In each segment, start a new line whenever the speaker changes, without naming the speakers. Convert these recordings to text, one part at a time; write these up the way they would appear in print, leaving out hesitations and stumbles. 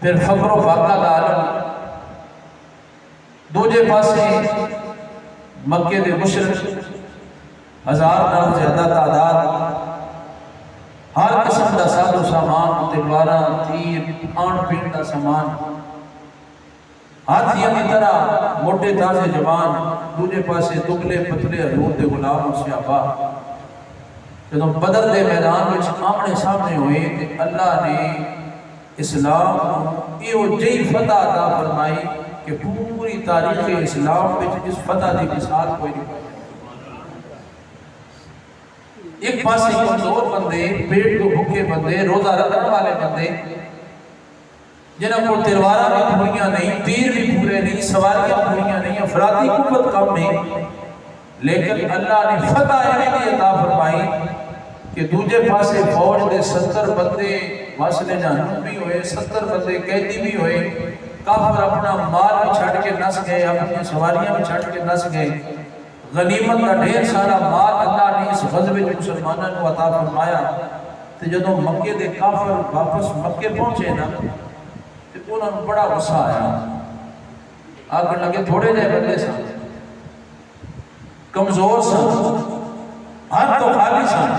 پھر فقر و فاقہ دا عالم، دوجے پاسے مکے دے مشرک 1000 نال زیادہ تعداد، ہر قسم دا ساز و سامان، تلواراں، تیر، کھان پین دا سامان، ہاتھیاں کی طرح موٹے تازے جوان، دوجے پاسے دبلے پتلے حضور دے غلام و صحابہ۔ جدوں بدر دے میدان وچ آمنے سامنے ہوئے تے اللہ نے اسلام کو جئی فتح عطا فرمائی کہ پوری تاریخ اسلام وچ اس فتح دی مثال کوئی نہیں پائی۔ ایک پاسے کمزور بندے، پیٹ کو بھوکے بندے، روزہ رکھنے والے بندے، جنہاں کو تلواراں بھی پوریاں نہیں، تیر بھی پورے نہیں، سواریاں پوریاں نہیں، افرادی قوت کم نہیں، لیکن اللہ نے فتح ایسی عطا فرمائی کہ دوجے پاسے فوج دے 70 بندے واسلے جہنم بھی ہوئے، 70 بندے قیدی بھی ہوئے، کافر اپنا مال بھی چھڑ کے نس گئے، اپنی سواریاں بھی چھڑ کے نس گئے، غنیمت کا ڈھیر سارا مال اللہ نے اس غزوے میں مسلمانوں کو عطا فرمایا۔ تو جدوں مکے دے کافر واپس مکے پہنچے نا تو انہوں نے بڑا غصہ آیا، آکر لگے تھوڑے جائے بندے سن، کمزور سن، ہاتھ تو خالی سن،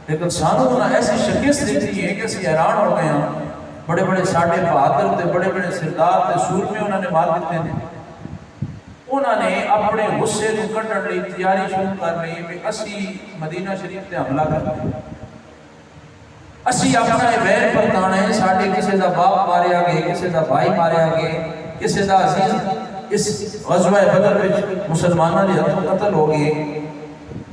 لیکن سانوں انہوں ایسی شکست دیتی ہے کہ اسی حیران ہو گئے ہیں۔ بڑے بڑے ساڑھے بہادر تھے، بڑے بڑے سردار تھے، سور میں انہوں نے مار دیتے تھے۔ انہوں نے اپنے غصے کو کٹن لی تیاری شروع کر لی کہ اسی مدینہ شریف تے حملہ کر لیں، اسی اپنا ویر پرتانا ہے، ساڑھے کسی دا باپ ماریا گئے، کسی دا بھائی ماریا گئے، کسی دا عزیز اس غزوہ بدر میں مسلمانوں نے ہتھوں قتل ہو گئے۔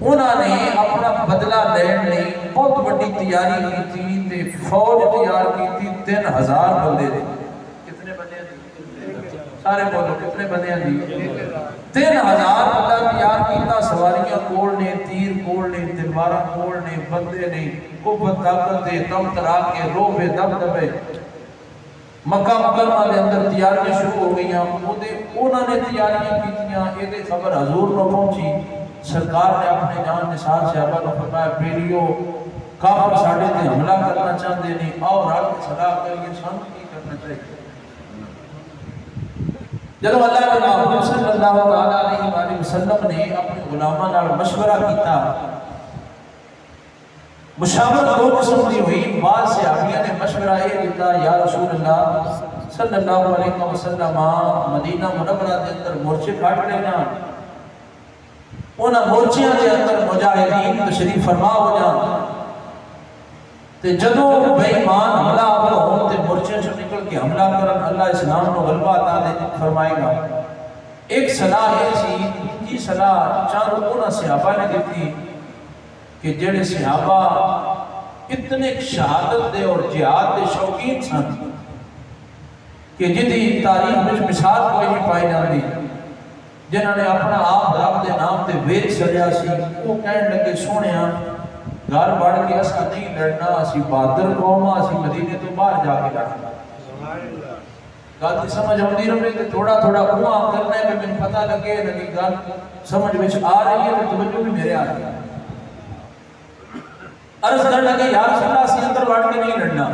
انہوں نے اپنا بدلہ لین لی بہت بڑی تیاری کی تھی، تے فوج تیار کی تھی 3000 بندے دے۔ کتنے بندے ہیں؟ سارے بولو کتنے بندے ہیں؟ 3000 بندہ تیار کیتا، سواریاں کول نے، تیر کول نے، تلواراں کول نے، بندے نے، قوت طاقت دے، دم تراک کے، روح دم دبے۔ مکہ مکرمہ دے اندر تیاریاں شروع ہو گئیاں، انہوں نے تیاریاں کیتیاں، یہ خبر حضور نو پہنچی۔ سرکار نے اپنے جان نثار صحابہ کو فرمایا، بیلیو کافر ساڑھے تے حملہ کرنا چاہتے نہیں، آؤ رات کے صلاح کریے، سانو کی کرنا چاہیے۔ جب اللہ کے محبوب صلی اللہ علیہ وسلم نے اپنے غلاماں نال مشورہ کیتا، مشاورت دو قسم دی ہوئی، بعض صحابیوں نے مشورہ یہ دیتا، یا رسول اللہ صلی اللہ علیہ وسلم مدینہ منورہ دے اندر مورچے کھاٹ لینا، انہاں مورچیاں دے اندر مجاہدین تشریف فرما ہو جان، تے جدوں بے ایمان حملہ آور ہون تے مورچے سے نکل کے حملہ کرن، اللہ اسلام نو غلبہ عطا دے فرمائے گا۔ ایک صلاح ہے سی، دوسری صلاح چند انہاں صحابہ نے دیتی کہ جڑے صحابہ اتنے شہادت دے اور جہاد دے شوقین سن کہ جدی تاریخ میں مثال کوئی نہیں پائی جاتی، جنہوں نے اپنا آپ رب دے نام تے ویچ سجا سی، وہ کہنے لگے سونیا گھر بڑھ کے اسا نہیں لڑنا، اسی بہادر قوم اسی مدینے تو باہر جا کے لڑنا۔ گل کی سمجھ آتی رہے کہ تھوڑا تھوڑا کنواں کرنا ہے کہ میں پتہ لگے لگی گل سمجھ میں آ رہی ہے تو توجہ بھی میرے آ رہی ہے۔ عرض کرنے لگے یا رسول اللہ اسی اندر بڑھ کے نہیں لڑنا،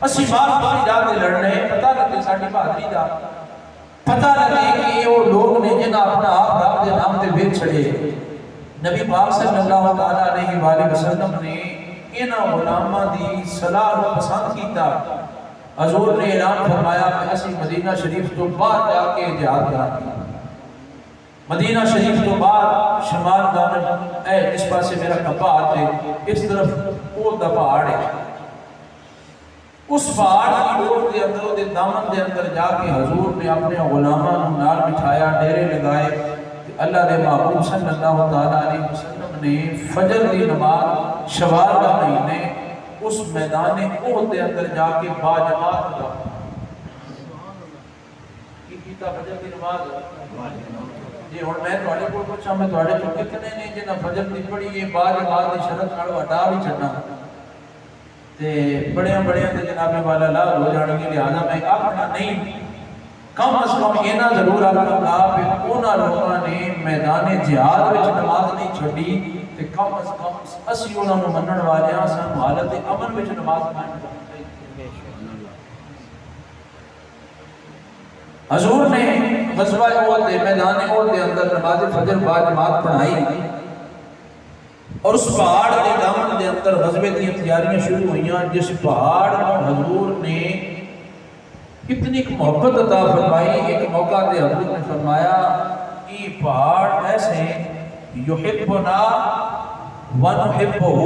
اسی باہر جا کے لڑنے، پتہ لگے ساڑھی بہادری دا، پتہ لگے کہ یہ وہ لوگ نے جنہاں اپنا آپ رب دے نام تے بیچ چھڑے۔ نبی پاک صلی اللہ علیہ وآلہ وسلم نے انہاں غلاماں دی صلاح کو پسند کیتا۔ حضور نے اعلان فرمایا کہ اسی مدینہ شریف تو باہر جا کے جہاد کریں، مدینہ شریف تو باہر شمال جانب اے اس پاسے میرا کعبہ آتے، اس طرف وہ دا پہاڑ ہے، اس پہاڑ کی روڈ دے اندر دے دامن دے اندر جا کے حضور نے اپنے غلاماں نال بٹھایا، ڈیرے لگائے۔ اللہ دے محبوب صلی اللہ علیہ وسلم نے فجر دی نماز شوال کا مہینے اس میدان احد دے اندر جا کے باجماعت ادا کیتا۔ فجر دی نماز جی ہن میں تواڈے کول پوچھاں، میں تواڈے چوں کتنے نے جنہاں فجر دی پڑھی یہ باجماعت دی شرط نال ہٹا بھی چھڈنا تے بڑیاں بڑیاں تے جناب والا لا ہو جان گے، لہذا میں آکھنا نہیں، کم از کم اینا ضرور آکھنا کہ انہاں لوگاں نے میدان جہاد وچ نماز نہیں چھڈی کہ کم از کم اسی انہوں نے منن والے ہیں سن حالت امن وچ نماز قائم کرنی چاہیے۔ حضور نے غزوہ احد دے میدان احد دے اندر نماز فجر با جماعت پڑھائی اور اس پہاڑ کے دامن کے اندر غزوے کی تیاریاں شروع ہوئیاں، جس پہاڑ کو حضور نے اتنی محبت عطا فرمائی۔ ایک موقع تے حضور نے فرمایا یہ پہاڑ ایسے یحبنا ونحبہ،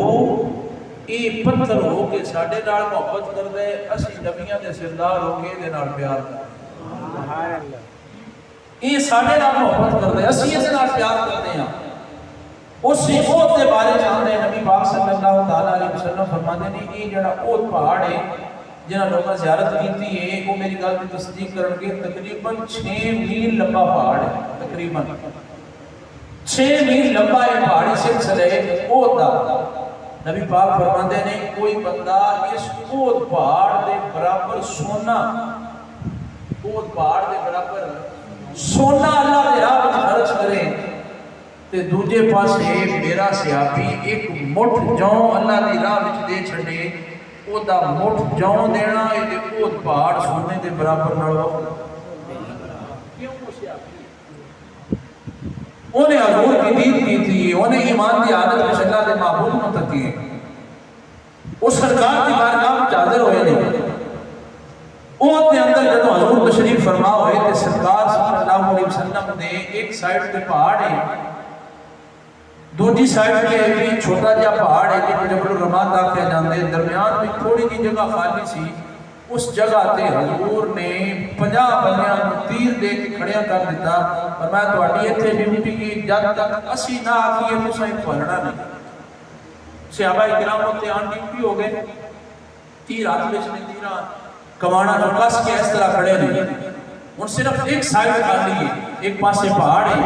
یہ پتھر ہو کے ساڈے نال محبت کر دے، اسی نبیاں دے سردار ہو کے دے نال پیار کر دے، یہ ساڈے نال محبت کر دے، اسی اس نال پیار کرتے ہیں۔ اس سے احد کے بارے جانتے ہیں نبی پاک صلی اللہ علیہ وسلم فرماتے ہیں یہ جڑا احد پہاڑ ہے جنہاں لوگوں زیارت کیتی ہے وہ میری گل کی تصدیق کرن گے، تقریباً 6 میل لمبا پہاڑ ہے، تقریباً 6 میل لمبا ہے پہاڑی سلسلہ احد دا۔ نبی پاک فرماتے ہیں کوئی بندہ اس احد پہاڑ دے برابر سونا، احد پہاڑ دے برابر سونا اللہ دے راہ وچ خرچ کرے تے دوجے پاسے میرا صحابی ایک مٹھ جوں اللہ دی راہ وچ دے چھڈے، او دا مٹھ جوں دینا اے تے احد پہاڑ سونے دے برابر نال کیوں صحابی انہیں حضور کی دید کی تھی، انہیں ایمان دی عادت میں اللہ دے معبود نہ تکیے، اس سرکار کی بارگاہ میں حاضر ہوئے نہیں۔ احد کے اندر جب حضور تشریف فرما ہوئے تے سرکار صلی اللہ علیہ وسلم نے ایک سائیڈ تے پہاڑ ہے، دوسری سائیڈ کے بھی چھوٹا جا پہاڑ ہے کہ جبل الرمات آکھے جاندے، درمیان میں تھوڑی جی جگہ خالی سی، اس جگہ تے حضور نے 50 بندیاں تیر دے کے کھڑیاں کر دیتا اور میں تہاڈی ایتھے ڈیوٹی کی جب تک اسی نہ آکھیے تساں پھڑنا نہیں۔ صحابہ کرام تے آن ڈیوٹی ہو گئے، تیر ہاتھ وچ نے تیرا کمانا جو کس کے اس طرح کھڑے نہیں، ان صرف ایک سائیڈ خالی ہے، ایک پاسے پہاڑ ہے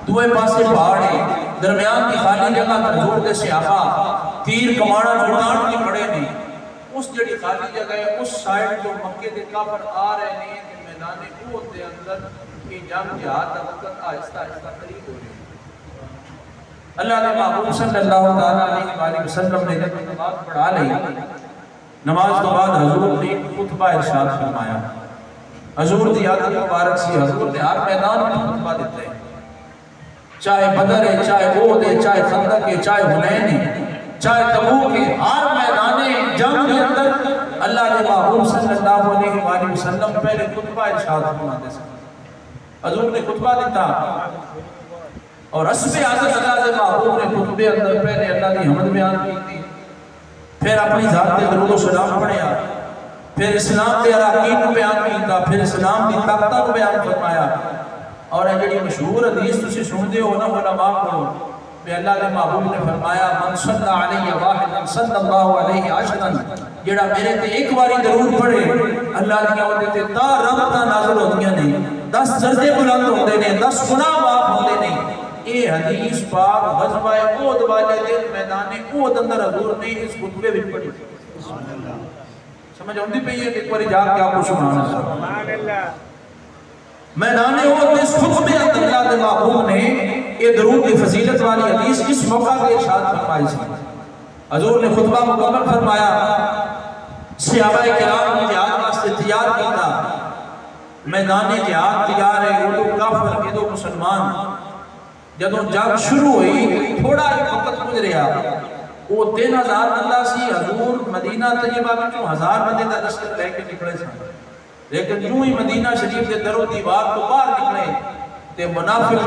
دوئے پاسے پہاڑ ہے، درمیان کی خالی جگہ حضور دے صحابہ تیر کمانا جھڑان کی کھڑے نہیں، اس جڑی خالی جگہ ہے اس سائیڈ جو مکے دے کافر آ رہے ہیں کہ میدان احد دے اندر یہ جنگ جہاد کا وقت آہستہ آہستہ قریب ہو رہی ہے۔ اللہ نے محبوب صلی اللہ علیہ وسلم نے جب نماز پڑھا لی، نماز کے بعد حضور نے خطبہ ارشاد فرمایا۔ حضور دی عادت مبارک سی، حضور نے ہر میدان میں خطبہ دیتے ہیں، چاہے بدر ہے، چاہے احد ہے، چاہے خندق ہے، چاہے حنین ہے، چاہے تبوک ہے، ہر میدان جنگ کے اندر اللہ کے محبوب صلی اللہ علیہ وسلم پہلے خطبہ ارشاد فرماتے ہیں۔ حضور نے خطبہ دیتا اور حسب عادت اللہ کے محبوب نے خطبے اندر پہلے اللہ کی حمد بیان کی تھی، پھر اپنی ذات کے درود و سلام پڑھیا، پھر اسلام کے اراکین کو بیان کیتا، پھر اسلام کی طاقتوں کو بیان فرمایا۔ اور یہ مشہور حدیث تسی سنتے ہو نا علماء کو کہ اللہ کے محبوب نے فرمایا من صلی علیہ واحدا صلی اللہ علیہ عشرا، جڑا میرے تے ایک باری درود پڑھے اللہ کی اوتے تے تا رحمتاں نازل ہوندیاں نے، 10 درجے بلند ہوندے نے، 10 گناہ معاف ہوندے نے۔ یہ حدیث پاک غزوہ احد والے دن میدان احد اندر حضور نے اس خطبے وچ پڑھی۔ سمجھ آندی پئی ہے کہ ایک بار جا کے آپ کو سبحان اللہ میدان احد اس خطبے اندر اللہ کے محبوب نے یہ درود کی فضیلت والی حدیث اس موقع کے ارشاد فرمائی سی۔ حضور نے خطبہ مکمل فرمایا، صحابہ کرام نے جہاد واسطے تیار کیتا، میدان جہاد تیار ہے، وہ لوگ کافر یہ دو مسلمان، جدوں جنگ شروع ہوئی تھوڑا ایک وقت گزریا، وہ 3000 بندہ سی، حضور مدینہ طیبہ میں 1000 بندے دا لشکر لے کے نکلے سن، لیکن یوں ہی مدینہ شریف کے در و دیوار تو باہر نکلے تے منافق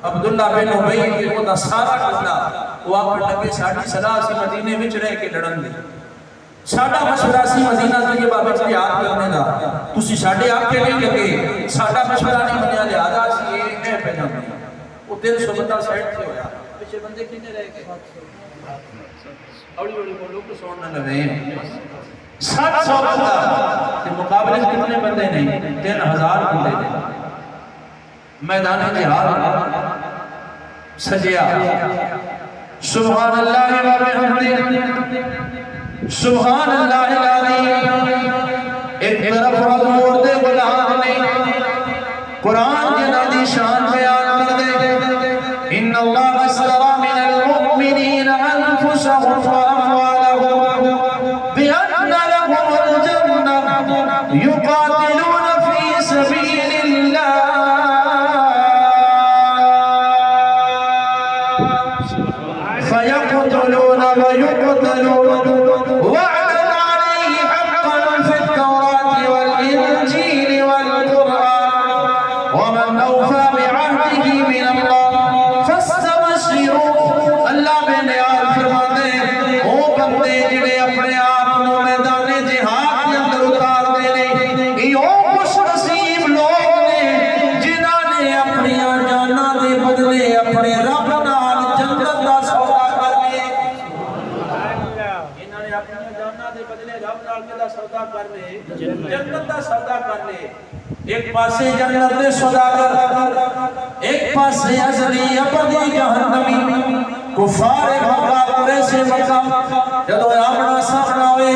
عبداللہ بن ابی کے وہ دا سارا ٹولا وہ آکر لگے ساڑھی صلاح سی مدینے وچ رہ کے لڑن دے، ساڑھا مشورہ سی مدینہ طیبہ وچ جہاد کرنے دا، تسی ساڑھے آکے نہیں لگے، ساڑھا مشورہ نہیں منیا لہذا سی اے پہ جانے وہ 300 بندہ سائٹ سے ہویا، پیچھے بندے کنے رہ گئے، اوڑی اوڑی کو لوگ سوڑنا لگے 700 بندہ کے مقابلے کتنے بندے نہیں 3000 بندے نے، میدان جہاد سجیا، سبحان اللہ و بحمدہ سبحان اللہ العظیم، ایک طرف حضور دے غلام نے قرآن جنہ دی شان بیان کر دے، ان اللہ اشتری من المؤمنین میدان جہاد کے اندر اتار دینے یہ خوش نصیب لوگ نے جنہاں نے اپنی جاناں دے بدلے اپنے رب نال جنت دا سودا کر لے انہاں نے اپنی جاناں دے بدلے رب نال دا سودا کر لے جنت دا سودا کر لے ایک پاسے جنت دے سوداگر ایک پاسے ازلی ابدی جہنمی کفار مکہ قریش مکہ جدو آمنا سامنا ہوئے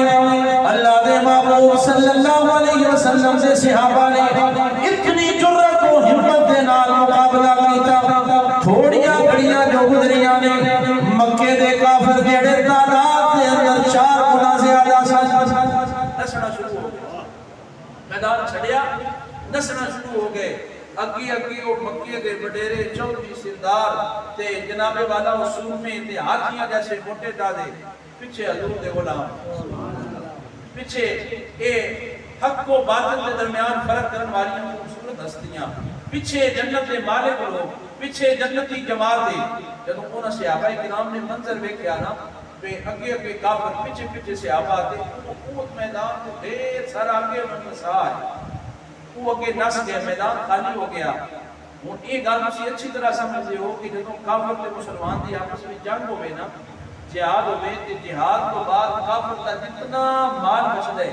اللہ دے محبوب صلی اللہ علیہ وسلم سے صحابہ نے اتنی جرت و ہمت دے نال مقابلہ کیتا تھوڑیاں گھڑیاں جو گزریاں نے مکے دے کافر جڑے تعداد دے اندر 4 گنا زیادہ نسنا شروع ہو گیا میدان چھڑیا نسنا شروع ہو گئے اگی اگی وہ مکے دے وڈیرے چودھری سردار تے جناب والا اصول میں تے ہاتھیاں جیسے موٹے دادے پیچھے حضور دے غلام پیچھے اے حق و باطل کے درمیان فرق کرنے والی خوبصورت ہستیاں پیچھے جنت دے مالک لوگ پیچھے جنتی جماعت دے جب انہاں صحابہ کرام نے منظر دیکھا نا بے اگے اگے کافر پیچھے پیچھے صحابہ دے حکومت میدان تے ڈھیر سارا اگے منسا ہے وہ اگے نس گیا میدان خالی ہو گیا ہوں یہ گل تسی اچھی طرح سمجھتے ہو کہ جدوں کافر تے مسلمان دی آپس میں جنگ ہوئے نا جہاد ہوئے تے جہاد تو بعد کافر کا جتنا مال بچدا ہے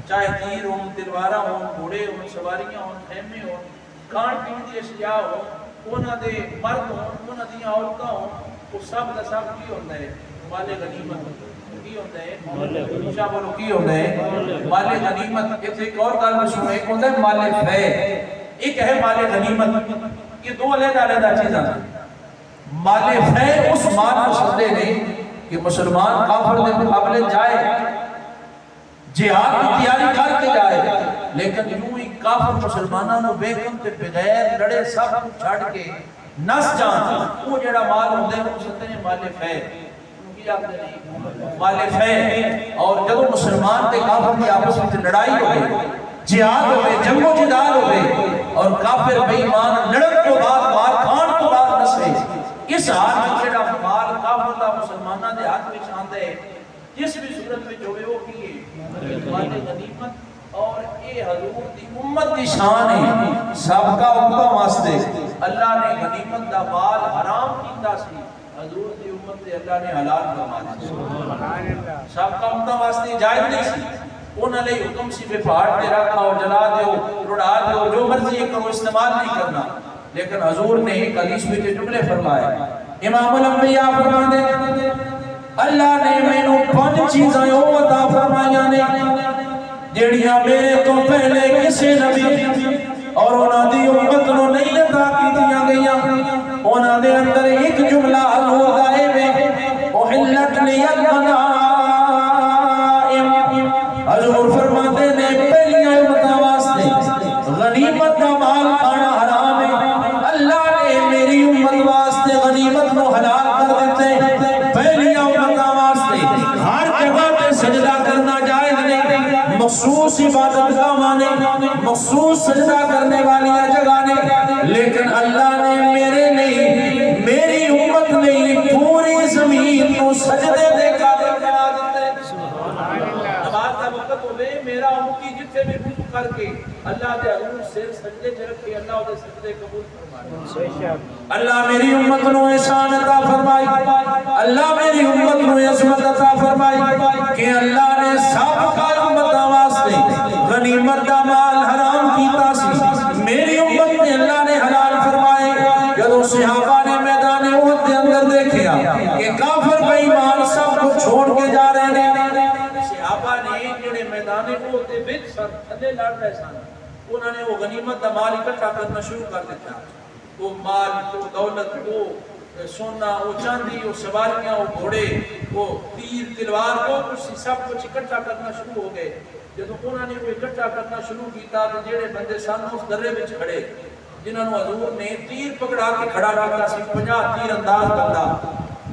چاہے تیر ہوں تلوارا ہوں گھوڑے ہوں سواریاں ہوں خیمے ہوں کھان پین دی اشیاء ہوں انہاں دے مرد ہوں انہاں دی عورتاں ہوں وہ سب دا سب کی ہوندا ہے مال غنیمت کی ہوتا ہے شاہ بولو کی ہوتا ہے مال غنیمت ایک اور گل مشہور ہے ایک ہوتا ہے مال فے ایک ہے مال غنیمت یہ دو علیحدہ چیزاں ہیں مال فے اس مال کو سمجھتے نہیں کہ مسلمان کافر دے مقابلے جائے جہاد کی تیاری کر کے جائے لیکن یوں ہی کافر مسلمانوں نے بیکم تے بغیر لڑے سب کو چھاڑ کے نس جان وہ جڑا مال ہوندے ہیں وہ سمجھتے ہیں مال فے مال فے اور جب مسلمان تے کافر کی آپس میں لڑائی ہوئے جہاد ہوئے جنگ و جدال ہوئے اور کافر بے ایمان لڑن کو بعد مار کھان کو بعد نسے اس حال میں جڑا مال کافر دا مسلمانہ دے ہاتھ میں چاندے جس بھی صورت میں جو وہ کیے مال غنیمت اور اے حضور دی امت دی شان ہے سابقہ امتوں واسطے اللہ نے غنیمت دا مال حرام کیتا سی حضور دی امت دے اللہ نے حلال فرما دیا سابقہ امتوں واسطے جائز نہیں سی انہاں نے حکم سی بے پہاڑ تے رکھا اور جلا دیو رڑا دیو جو مرضی کرو استعمال نہیں کرنا لیکن حضور نے ایک حدیث میں کے جملے فرمائے امام الانبیاء فرماتے اللہ نے مینوں 5 چیزاں او عطا فرمائیاں نے جڑیاں میرے تو پہلے کسی نبی اور انہاں دی امت نو نہیں عطا کیتیاں گئیاں انہاں دے اندر ایک جملہ حضور دا ہے احلت لی الغنائم حضور فرماتے نے پہلی امت واسطے غنیمت کا مال کھانا حرام ہے اللہ نے میری امت واسطے غنیمت کو حلال کر دیتے پہلی امت واسطے ہر جگہ پہ سجدہ کرنا جائز نہیں مخصوص عبادت کا مانے مخصوص سجدہ کرنے والی جگہ نے لیکن اللہ نے میرے نہیں میری امت نہیں پوری زمین کو سجدے دے قابل بنا دیتے نماز کا وقت ہوئے میرا امتی جتنے بھی وضو کر کے اللہ دے حضور سے سجدے چ رکھے اللہ دے سجدے قبول فرمائے اللہ میری امت نو احسان عطا فرمائی اللہ میری امت نو عظمت عطا فرمائی کہ اللہ نے سابقہ امت واسطے غنیمت دا مال حرام کیتا سی میری امت نے اللہ نے حلال فرمائے جدوں صحابہ نے میدان احد کے اندر دیکھا کہ کافر بے ایمان سب کو چھوڑ کے جا رہے ہیں صحابہ نے جڑے میدان احد دے وچ سر تھلے لڑ رہے سن انہوں نے وہ غنیمت دا مال اکٹھا کرنا شروع کر دیتا وہ مال وہ دولت وہ سونا وہ چاندی وہ سواریاں وہ گھوڑے وہ تیر تلوار وہ کچھ سب کچھ اکٹھا کرنا شروع ہو گئے جب انہوں نے وہ اکٹھا کرنا شروع کیتا تو جڑے بندے سن اس درے وچ کھڑے جنہوں نے حضور نے تیر پکڑا کے کھڑا کیتا سی 50 تیر انداز بندہ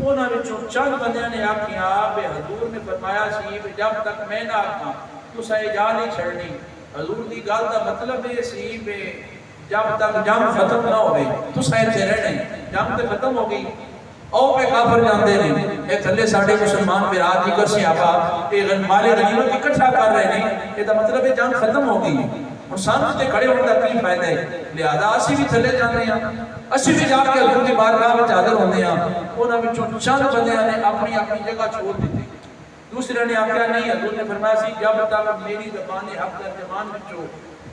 انہاں وچوں چند بندیاں نے آکھیا بے حضور نے فرمایا سی جب تک میں نہ آکھاں تساں جا نہیں چھڑنی حضور دی گل دا مطلب یہ سی بے جب تک جنگ ختم نہ ہوئے تساں ایتھے رہنا جنگ تے ختم ہو گئی او پہ کافر جاندے نہیں اے تھلے ساڑھے مسلمان براد دیگر صحابہ اے مال غنیمت اکٹھا کر رہے نہیں اے دا مطلب ہے جان ختم ہو گئی اور سامنے تے کھڑے ہونے کا کی فائدہ ہے لہذا اسی بھی تھلے جانے ہیں اسی بھی جا کے حضور کی بارگاہ میں حاضر ہونے ہیں انہاں وچوں چند بندیاں نے اپنی اپنی جگہ چھوڑ دی تھی دوسرے نے آخیا نہیں حضور نے فرمایا سی جب تک میری زبان حق ترجمان وچوں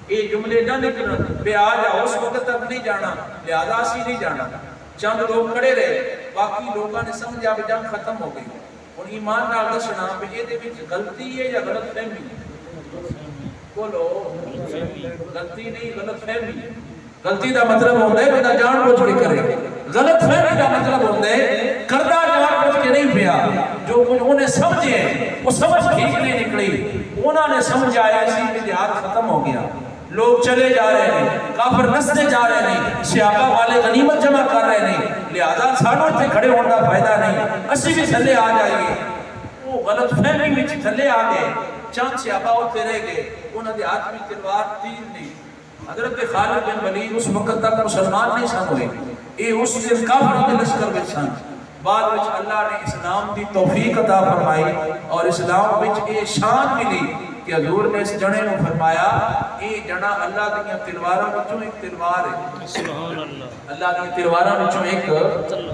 اے جملے نہ نکلن بے آ جاؤ اس وقت تک نہیں جانا لہذا اسی نہیں جانا چند لوگ کھڑے رہے باقی لوگوں نے سمجھا کہ جنگ ختم ہو گئی اور ایمان نال دسنا کہ یہ دے وچ غلطی ہے یا غلط فہمی بولو غلطی نہیں غلط فہمی غلطی دا مطلب ہوتا ہے بندہ جان بوجھ کے کرے غلط فہمی دا مطلب ہوتا ہے کردہ جان بوجھ کے نہیں پیا جو کچھ انہیں سمجھے وہ سمجھ ٹھیک نہیں نکلی انہوں نے سمجھا ایسی کہ جہاد ختم ہو گیا لوگ چلے جا رہے ہیں کافر نستے جا رہے ہیں صحابہ والے غنیمت جمع کر رہے ہیں لہذا سانوں سے کھڑے ہونے کا فائدہ نہیں اسی بھی تھلے آ جائیے وہ غلط فہمی میں تھلے آ گئے چند صحابہ ہوتے رہ گئے انہوں نے ہاتھ میں تلوار تیر نہیں حضرت خالد بن ولید اس وقت تک مسلمان نہیں سن ہوئے یہ اس دن کافر کے لشکر میں سن بعد وچ اللہ نے اسلام دی توفیق عطا فرمائی اور اسلام وچ یہ شان ملی کہ حضور نے اس جنے کو فرمایا یہ جنا اللہ دیا تلواراں وچوں ایک تلوار ہے سبحان اللہ اللہ دی تلواراں وچوں ایک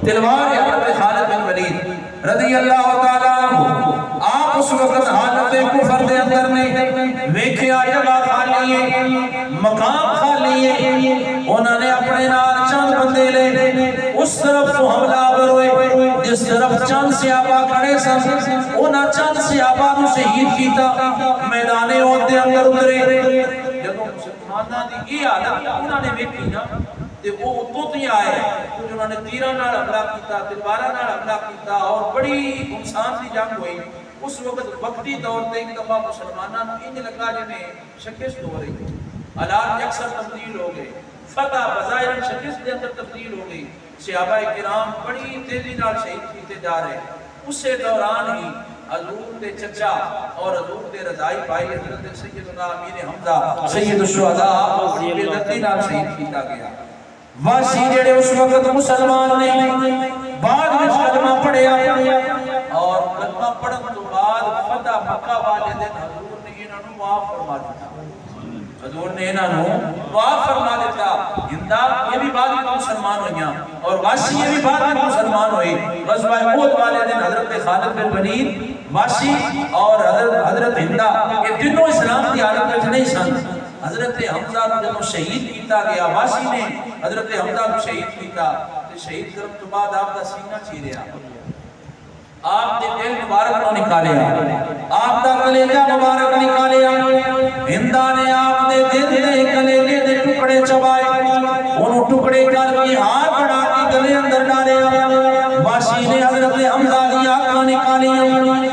تلوار ہے حضرت خالد بن ولید رضی اللہ تعالی عنہ آپ اس وقت حالت کفر دے اندر نے ویکھیا جگہ خالی ہے مقام خالی ہے انہوں نے اپنے نال چند بندے لے اس طرف تو حملہ آور ہوئے جس طرف چند صحابہ کھڑے سن انہاں چند صحابہ کو شہید کیتا میدان احد دے اندر اترے جب مسلماناں دی یہ حالت انہوں نے ویکھی نا تے وہ اتوں تے آئے انہوں نے تیراں نال حملہ کیتا تلواراں نال حملہ کیتا اور بڑی انسان دی جنگ ہوئی اس وقت وقتی طور تے ایک دفعہ مسلماناں نوں انج لگا جویں شکست ہو رہی حالات اکثر تبدیل ہو گئے فتح بظاہر شکست دے اندر تبدیل ہو گئی صحابہ کرام بڑی تیزی نال شہید کیتے جا رہے اسے دوران ہی حضور دے چچا اور حضور دے رضائی بھائی حضرت سیدنا امیر حمزہ سید الشہداء بڑی بے نال شہید کیتا گیا واشی جڑے اس وقت مسلمان نے بعد میں کلمہ پڑھیا اور کلمہ پڑھن تو بعد فتح مکہ والے دن حضور نے انہاں نوں معاف فرما دیا حضور نے انہاں نوں معاف فرما دیتا ہندا یہ بھی بعد میں مسلمان ہوئیاں اور واشی یہ بھی بعد میں مسلمان ہوئی غزوہ احد والے دن حضرت خالد بن ولید واشی اور حضرت ہندا یہ تینوں اسلام کی حالت میں نہیں سن حضرت حمزہ کو جب شہید کیتا گیا واشی نے حضرت حمزہ کو شہید کیتا تو شہید کرم تو بعد آپ کا سینہ چیریا آپ نے دل مبارک کو نکالیا آپ کا کلیجہ مبارک نکالیا ہندا نے آپ نے دل دے کلیجے دے ٹکڑے چبائے انہوں ٹکڑے کر کے ہاتھ بڑھا کے گلے اندر ڈالے واشی نے حضرت حمزہ کی آنکھاں نکالی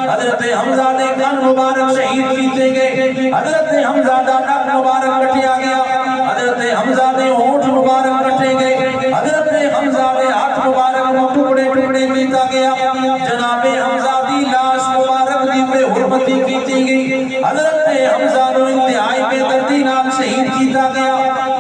حضرت حمزہ نے کان مبارک شہید کیتے گئے حضرت حمزہ دا نک مبارک کٹیا گیا حضرت حمزہ نے ہونٹ مبارک کٹے گئے حضرت حمزہ نے ہاتھ مبارک کو ٹکڑے ٹکڑے کیتا گیا جناب حمزہ دی لاش مبارک دی بے حرمتی کیتی گئی حضرت حمزہ نے انتہائی بے دردی نال شہید کیتا گیا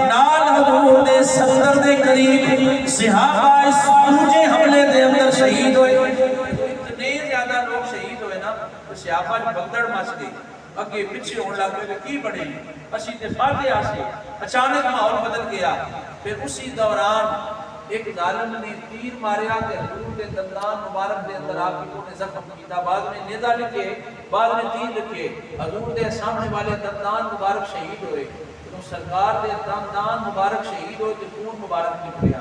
نال حضور دے 70 دے قریب صحابہ اس دوجے حملے دے اندر شہید ہوئے اتنے زیادہ لوگ شہید ہوئے نا تو صحابہ بگدڑ مچ گئی اگے پیچھے ہونے لگ پے کی بڑے اسی تے فاتح آسے اچانک ماحول بدل گیا پھر اسی دوران ایک ظالم نے تیر ماریا کہ حضور کے دندان مبارک دے اندر آپ کو نے زخم کیتا بعد میں نیزہ لکھے بعد میں تیر لکھے حضور دے سامنے والے دندان مبارک شہید ہوئے تو سرکار دے دندان مبارک شہید ہوئے تو خون مبارک نکلیا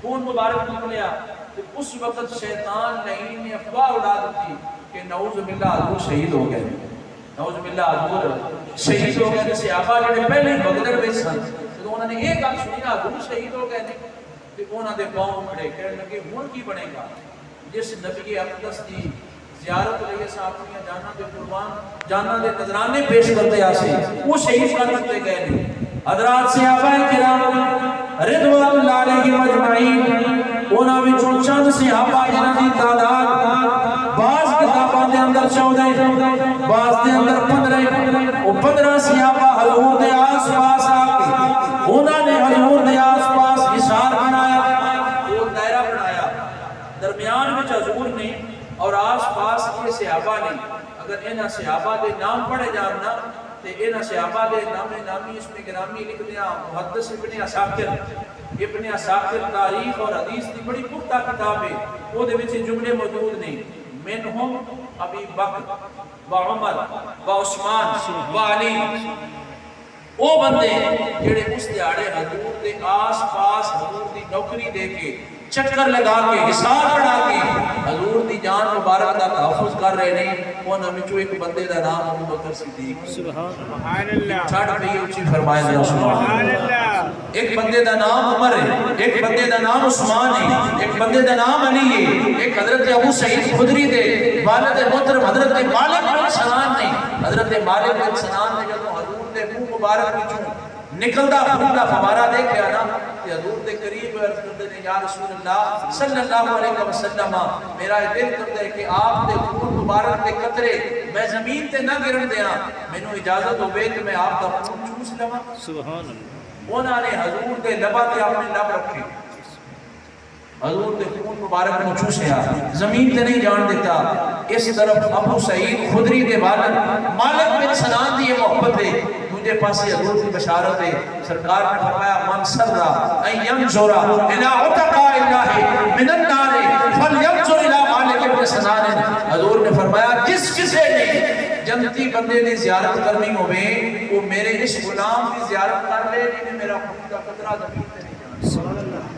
خون مبارک نکلیا تو اس وقت شیطان لعین نے افواہ اڑا دی کہ نعوذ باللہ حضور شہید ہو گئے نعوذ باللہ حضور شہید ہو گئے صحابہ جڑے پہلے بغداد میں سن تو انہوں نے ایک گل سنی نا حضور شہید ہو گئے کہ انہوں نے پاؤں کھڑے کہنے لگے ہن کی بنے گا جس نبی اقدس کی زیارت لئے اپنی جاناں دے قربان جاناں دے نذرانے پیش کرتے آسے وہ شہید کر دیتے گئے نہیں حضرات صحابہ کرام رضوان اللہ علیہ مجمعین انہاں وچوں چند صحابہ جنہاں دی تعداد بعض کتاباں دے اندر 14 بعض دے اندر 15 صحابہ حضور دے آس پاس آ کے انہوں نے حضور دے آس پاس حصار بنایا وہ دائرہ بنایا درمیان صحابہ نے اگر انہاں صحابہ دے نام پڑھے جاننا تے انہاں صحابہ دے نامی اس میں گرامی لکھ دیا محدث ابن عساکر تاریخ اور حدیث کی بڑی پختہ کتاب ہے وہ دے وچ جملے موجود نہیں منہم ابی بکر و عمر و عثمان و علی وہ بندے جڑے اس دیہڑے حضور دے آس پاس حضور دی نوکری دے کے چکر لگا کے حساب بڑھا کے حضور دی جان مبارک دا تحفظ کر رہے ہیں انہاں وچوں ایک بندے دا نام ابو بکر صدیق سبحان اللہ چھڑ پئی اونچی فرمائے سبحان اللہ ایک بندے دا نام عمر ہے ایک بندے دا نام عثمان ہے ایک بندے دا نام علی ہے ایک حضرت ابو سعید خدری دے والد محترم حضرت مالک بن سنان نے حضرت مالک بن سنان نے جب حضور دے منہ مبارک وچوں نکلدا خون دا فوارہ دیکھیا نا کہ حضور دے قریب عرض کرتے ہیں یا رسول اللہ صلی اللہ علیہ وسلم میرا دل کرتا ہے کہ آپ دے خون مبارک دے قطرے میں زمین تے نہ گرن دیاں مینوں اجازت ہوے کہ میں آپ دا خون چوس لواں سبحان اللہ انہاں نے حضور دے لباں تے اپنے لب رکھے حضور دے خون مبارک نو چوسیا زمین تے نہیں جان دیتا اس طرف ابو سعید خدری دے والد مالک بن سنان دی محبت ہے دوسرے پاسے حضور کی بشارت ہے سرکار نے فرمایا من سرا ان ينظر الى عتقاء الله من النار فلينظر الى مالک بن سنان حضور نے فرمایا جس کسے نے جنتی بندے دی زیارت کرنی ہوے وہ میرے اس غلام کی زیارت کر لے جنہیں میرا خون کا قطرہ زمین تے نہیں جانا سبحان اللہ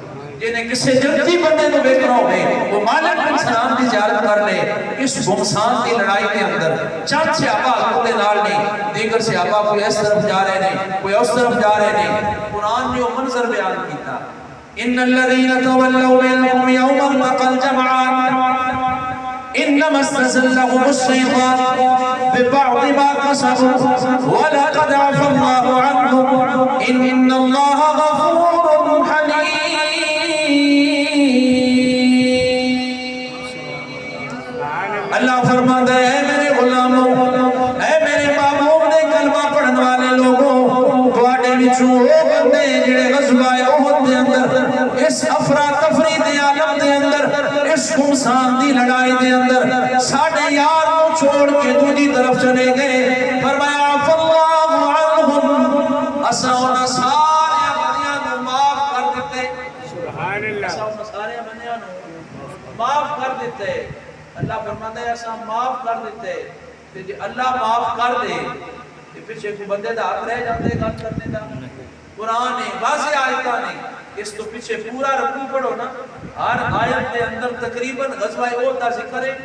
جنہیں کسی جنتی بندے کو بیکنا ہوئے وہ مالک بن سلام کی زیارت کر لے اس گمسان کی لڑائی کے اندر چند صحابہ حضور دے نال نہیں دیگر صحابہ کوئی اس طرف جا رہے نہیں کوئی اس طرف جا رہے نہیں قرآن نے وہ منظر بیان کیتا ان الذین تولوا منکم یوم التقى الجمعان انما استزلهم الشیطان ببعض ما کسبوا ولقد عفا الله عنهم ان الله غفور حلیم اللہ فرماتا ہے اے میرے غلاموں اے میرے محبوب نے کلمہ پڑھن والے لوگوں تواڈے وچوں او بندے جڑے غزوہ احد دے اندر اس افراتفری دے عالم دے اندر اس گمسان دی لڑائی دے اندر ساڈے یار کو چھوڑ کے دوسری طرف چلے گئے فرمایا عفا اللہ عنہم اساں انہاں سارے بندیاں نو معاف کر دتے سبحان اللہ اساں انہاں سارے بندیاں نو معاف کر دتے اللہ فرماتا ہے ایسا معاف کر دیتے کہ جی اللہ معاف کر دے کہ پیچھے کوئی بندے دا حق رہ جاتے گل کرنے دا قرآن نے واضح آیتاں نے اس تو پیچھے پورا رکوع پڑھو نا ہر آیت کے اندر تقریباً غزوہ احد کا ذکر ہے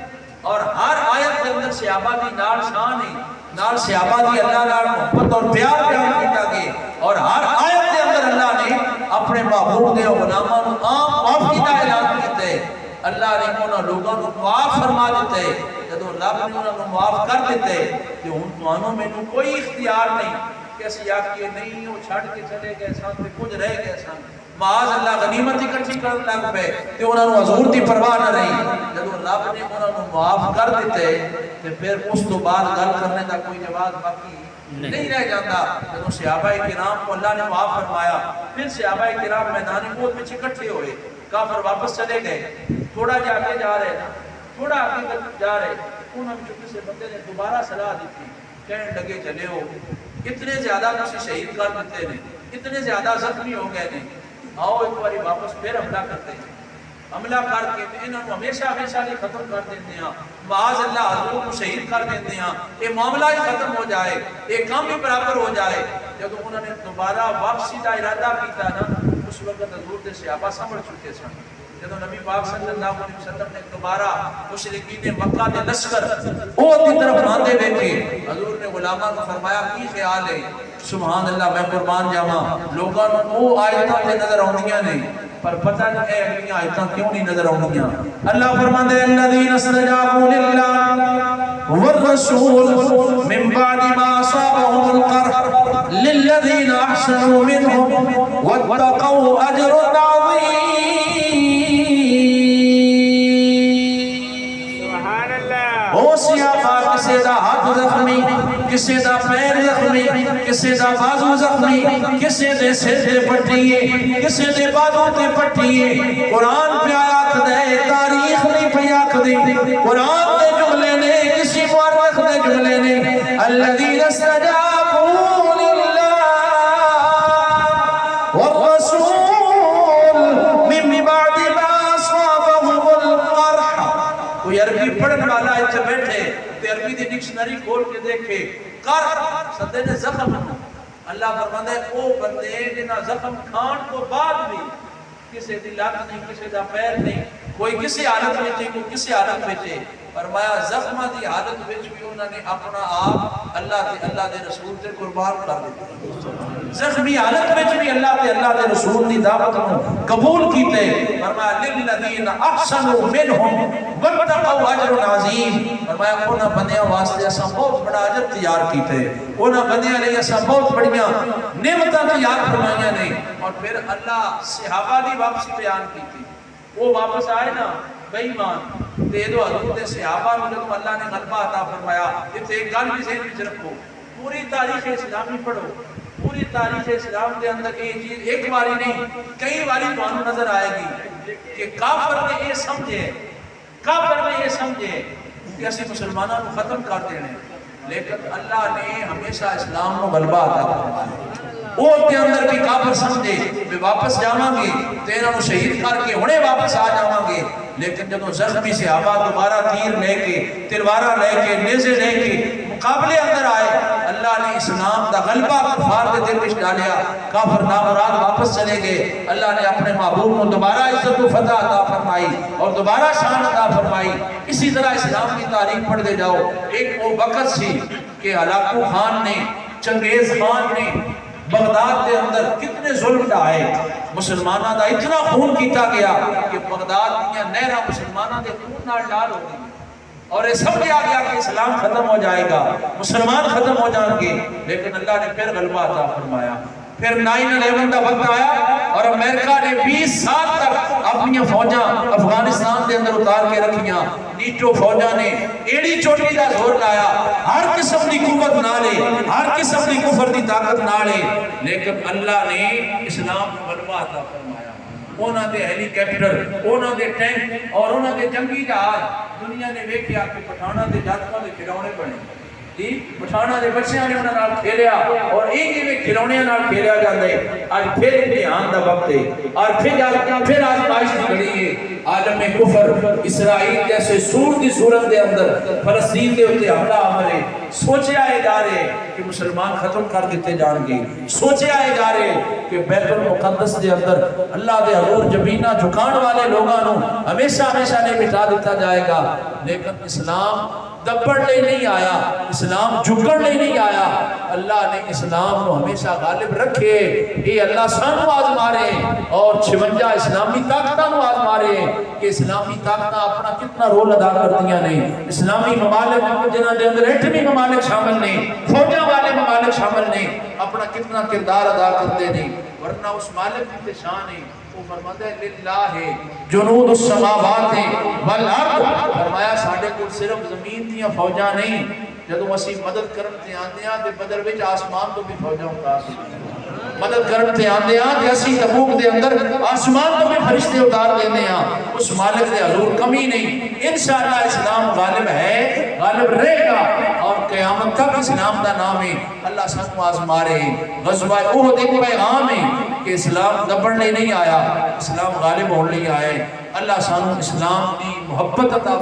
اور ہر آیت کے اندر صحابہ دی نال شان ہے نال صحابہ دی اللہ نال محبت اور پیار بیان کیتا گیا اور ہر آیت کے اندر اللہ نے اپنے محبوب دے غلاماں نو عام معافی دا اعلان کیتا ہے اللہ نے انہاں لوگوں کو معاف فرما دیتے جدوں رب نے انہاں کو معاف کر دیتے کہ ہن تانوں مینوں کوئی اختیار نہیں کہ اسی آکھیے نہیں وہ چھڑ کے چلے گئے سان تے کچھ رہ گئے سان معاذ اللہ غنیمت اکٹھی کرن لگ پے تے انہاں نوں حضور دی پرواہ نہ رہی جدوں رب نے انہاں کو معاف کر دیتے تے پھر اس تو بعد گل کرنے دا کوئی جواز باقی نہیں رہ جاتا جدوں صحابہ کرام کو اللہ نے معاف فرمایا پھر صحابہ کرام میدان احد میں اکٹھے ہوئے کافر واپس چلے گئے تھوڑا جا کے جا رہے نا تھوڑا آگے جا رہے انہوں نے کسی بندے نے دوبارہ صلاح دی تھی کہنے لگے چلے ہو اتنے زیادہ کسی شہید کر دیتے ہیں اتنے زیادہ زخمی ہو گئے ہیں آؤ ایک باری واپس پھر حملہ کرتے ہیں حملہ کر کے انہوں نے ہمیشہ لیے ختم کر دیتے ہیں معاذ اللہ حضور کو شہید کر دیتے ہیں یہ معاملہ ہی ختم ہو جائے یہ کام بھی برابر ہو جائے جب انہوں نے دوبارہ واپسی کا ارادہ کیتا نا اس وقت حضور دے صحابہ سمجھ چکے سن جب نبی پاک صلی اللہ علیہ وسلم نے دوبارہ مشرکین مکہ دے لشکر احد کی طرف آندے دیکھے حضور نے غلاماں کو فرمایا کی خیال ہے سبحان اللہ میں قربان جاواں لوگاں نوں وہ آیتاں تے نظر آوندیاں نے پر پتہ نہیں اے اگلی آیتاں کیوں نہیں نظر آوندیاں اللہ فرماندا ہے الذین استجابوا للہ والرسول من بعد ما اصابهم القرح للذین احسنوا منهم واتقوا اجر عظیم کسی دا ہاتھ زخمی کسی دا پیر زخمی کسی دا بازو زخمی کسی دے سر تے پٹھیے کسی دے بازو تے پٹھیے قرآن پہ آیات دے تاریخ نہیں پہ آکھ دی قرآن دے جملے نے کس الذين استجابوا لله والرسول من بعد ما أصابهم القرح. کوئی عربی پڑھن والا اتنے بیٹھے تو عربی دی ڈکشنری کھول کے دیکھے قرح سدے نے زخم. اللہ فرماتا ہے او بندے جنہاں زخم کھان کو بعد بھی کسی دی لات نہیں کسی دا پیر نہیں کوئی کسی حالت میں کوئی کسی حالت میں فرمایا زخمہ دی حالت میں بھی انہوں نے اپنا آپ اللہ دے رسول سے قربان کر دیتا. زخمی حالت میں بھی اللہ دے رسول دی دعوت قبول کیتے. فرمایا للذین احسنوا منہم واتقوا اجر عظیم. فرمایا انہاں بندیاں واسطے اساں بہت بڑا اجر تیار کیتے. انہاں بندیاں لئی اساں بہت بڑیاں نعمتاں تیار فرمائیاں نے. اور پھر اللہ صحابہ دی واپسی بیان کیتی. وہ واپس آئے نا بے ایمان تے دو حضرت صحابہ نے جب اللہ نے غلبہ عطا فرمایا. تے ایک گل بھی ذہن وچ رکھو پوری تاریخ اسلامی پڑھو پوری تاریخ اسلام دے اندر یہ چیز ایک باری نہیں کئی باری تمہیں نظر آئے گی کہ کافر نے یہ سمجھے کہ اسی مسلمانوں کو ختم کر دینے لیکن اللہ نے ہمیشہ اسلام کو غلبہ عطا فرمایا. وہ اپنے اندر بھی کافر سمجھے کہ واپس جاواں گے تیرا نو شہید کر کے ہنے واپس آ جاواں گے. لیکن جب زخمی صحابہ دوبارہ تیر لے کے تلوارہ لے کے نیزے لے کے مقابلے اندر آئے اللہ نے اسلام دا غلبہ کفار کے دل وچ ڈالیا. کافر نامراد واپس چلے گئے. اللہ نے اپنے محبوب کو دوبارہ عزت و فتح عطا فرمائی اور دوبارہ شان عطا فرمائی. اسی طرح اسلام کی تاریخ پڑھتے جاؤ. ایک وہ وقت سی کہ ہلاکو خان نے چنگیز خان نے بغداد کے اندر کتنے ظلم ڈھائے. مسلمانوں دا اتنا خون کیتا گیا کہ بغداد کی نہراں مسلمانوں کے خون نال لال ہو گئی اور یہ سمجھا گیا کہ اسلام ختم ہو جائے گا مسلمان ختم ہو جائیں گے. لیکن اللہ نے پھر غلبہ عطا فرمایا. پھر 9/11 کا وقت آیا اور امریکہ نے 20 سال تک اپنی فوجاں افغانستان کے اندر اتار کے رکھیاں. نیٹو فوجاں نے ایڑی چوٹی کا زور لایا. ہر قسم کی قوت نہ لے ہر قسم کی کفر کی طاقت نہ لے لیکن اللہ نے اسلام کو غلبہ عطا فرمایا. انہاں دے ہیلی کاپٹر انہاں دے ٹینک اور انہاں دے جنگی جہاز دنیا نے ویکھیا کہ پٹھاناں دے جاتکاں دے کھلونے بنے جی پٹھاناں دے بچیاں نے انہاں نال کھیلیا اور ایک جویں کھلونیاں نال کھیلیا جاندا ہے. اج پھر امتحان دا وقت ہے اور پھر آزمائش دی گھڑی ہے. عالم کفر اسرائیل جیسے سور دی صورت دے اندر فلسطین دے اوتے حملہ آور ہے. سوچے آئے جا رہے کہ مسلمان ختم کر دیتے جان گے. سوچے آئے جا رہے کہ بیت المقدس دے اندر اللہ دے حضور جبینہ جھکان والے لوگاں ہمیشہ نے مٹا دیتا جائے گا. لیکن اسلام دبڑ لے نہیں آیا اسلام جھکڑ لے نہیں آیا. اللہ نے اسلام کو ہمیشہ غالب رکھے. یہ اللہ سانو آزما رہے ہیں اور 56 اسلامی طاقتوں کو آزما رہے ہیں کہ اسلامی طاقتیں اپنا کتنا رول ادا کرتیاں نے. اسلامی ممالک جنہاں دے اندر ایٹمی ممالک شامل نے فوجاں والے ممالک شامل نے اپنا کتنا کردار ادا کرتے ہیں. ورنہ اس مالک کی شان ہے وہ فرماتا ہے للہ جنود السماوات والارض. فرمایا ساڈے کول صرف زمین دیاں فوجاں نہیں جدوں اسی مدد کرن تے آندے ہاں تے بدر وچ آسمان تو بھی فوجاں اتار مدد کرن تے آندے ہاں تے اسی تبوک دے اندر آسمان تو بھی فرشتے اتار دیندے ہاں. اس مالک دے حضور کمی نہیں. انشاءاللہ اسلام غالب ہے غالب رہے گا اور قیامت تک اسلام دا نام ہے. اللہ سانو آزما رہے ہیں. غزوہ احد ایک پیغام ہے کہ اسلام دبڑنے نہیں آیا اسلام غالب ہونے نہیں آئے. اللہ سانو اسلام کی محبت عطا